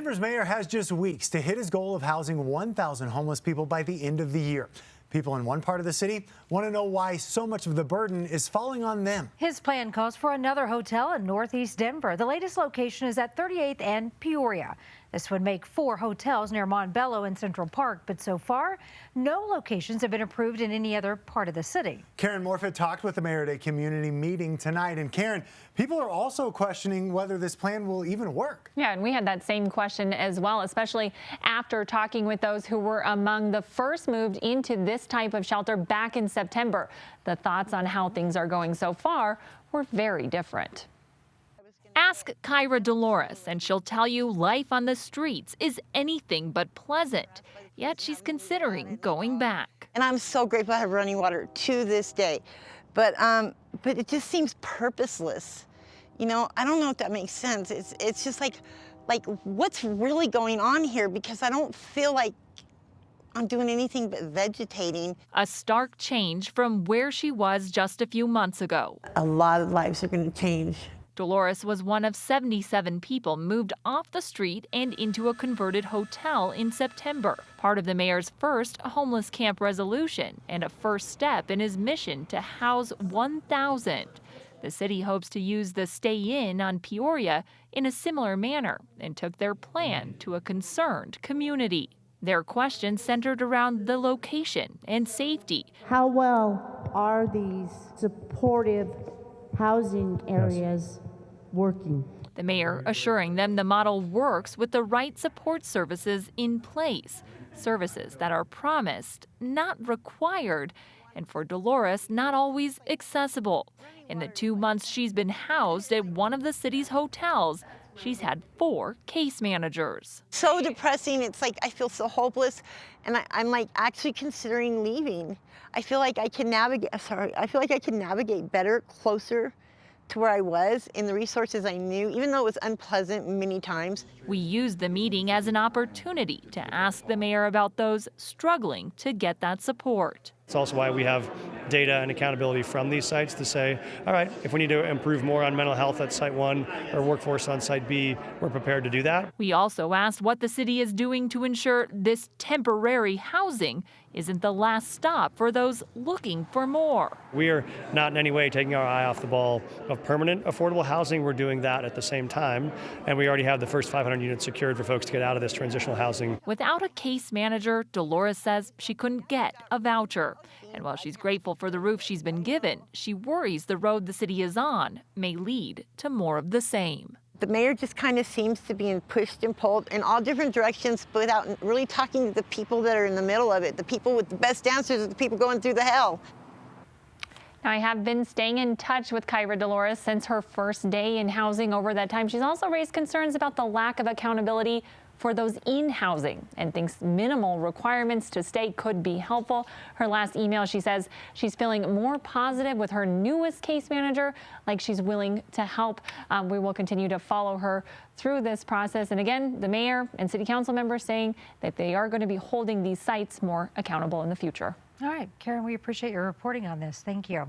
Denver's mayor has just weeks to hit his goal of housing 1,000 homeless people by the end of the year. People in one part of the city want to know why so much of the burden is falling on them. His plan calls for another hotel in northeast Denver. The latest location is at 38th and Peoria. This would make 4 hotels near Montbello and Central Park, but so far, no locations have been approved in any other part of the city. Karen Morfitt talked with the mayor at a community meeting tonight. And Karen, people are also questioning whether this plan will even work. Yeah, and we had that same question as well, especially after talking with those who were among the first moved into this type of shelter back in September. The thoughts on how things are going so far were very different. Ask Kyra Dolores, and she'll tell you life on the streets is anything but pleasant. Yet she's considering going back. And I'm so grateful I have running water to this day. But it just seems purposeless. You know, I don't know if that makes sense. It's just like what's really going on here? Because I don't feel like I'm doing anything but vegetating. A stark change from where she was just a few months ago. A lot of lives are going to change. Dolores was one of 77 people moved off the street and into a converted hotel in September, part of the mayor's first homeless camp resolution and a first step in his mission to house 1,000. The city hopes to use the Stay In on Peoria in a similar manner and took their plan to a concerned community. Their questions centered around the location and safety. How well are these supportive housing areas working? The mayor assuring them the model works with the right support services in place. Services that are promised, not required, and for Dolores, not always accessible. In the 2 months she's been housed at one of the city's hotels, she's had 4 case managers. So depressing. It's like I feel so hopeless, and I'm like actually considering leaving. I feel like I can navigate. I feel like I can navigate better, closer to where I was in the resources I knew, even though it was unpleasant many times. We used the meeting as an opportunity to ask the mayor about those struggling to get that support. It's also why we have data and accountability from these sites to say, all right, if we need to improve more on mental health at Site 1 or workforce on Site B, we're prepared to do that. We also asked what the city is doing to ensure this temporary housing isn't the last stop for those looking for more. We are not in any way taking our eye off the ball of permanent affordable housing. We're doing that at the same time, and we already have the first 500 units secured for folks to get out of this transitional housing. Without a case manager, Dolores says she couldn't get a voucher. And while she's grateful for the roof she's been given, she worries the road the city is on may lead to more of the same. The mayor just kind of seems to be pushed and pulled in all different directions without really talking to the people that are in the middle of it. The people with the best answers are the people going through the hell. Now, I have been staying in touch with Kyra Dolores since her first day in housing over that time. She's also raised concerns about the lack of accountability for those in housing and thinks minimal requirements to stay could be helpful. Her last email, she says she's feeling more positive with her newest case manager, like she's willing to help. We will continue to follow her through this process. And again, the mayor and city council members saying that they are going to be holding these sites more accountable in the future. All right, Karen, we appreciate your reporting on this. Thank you.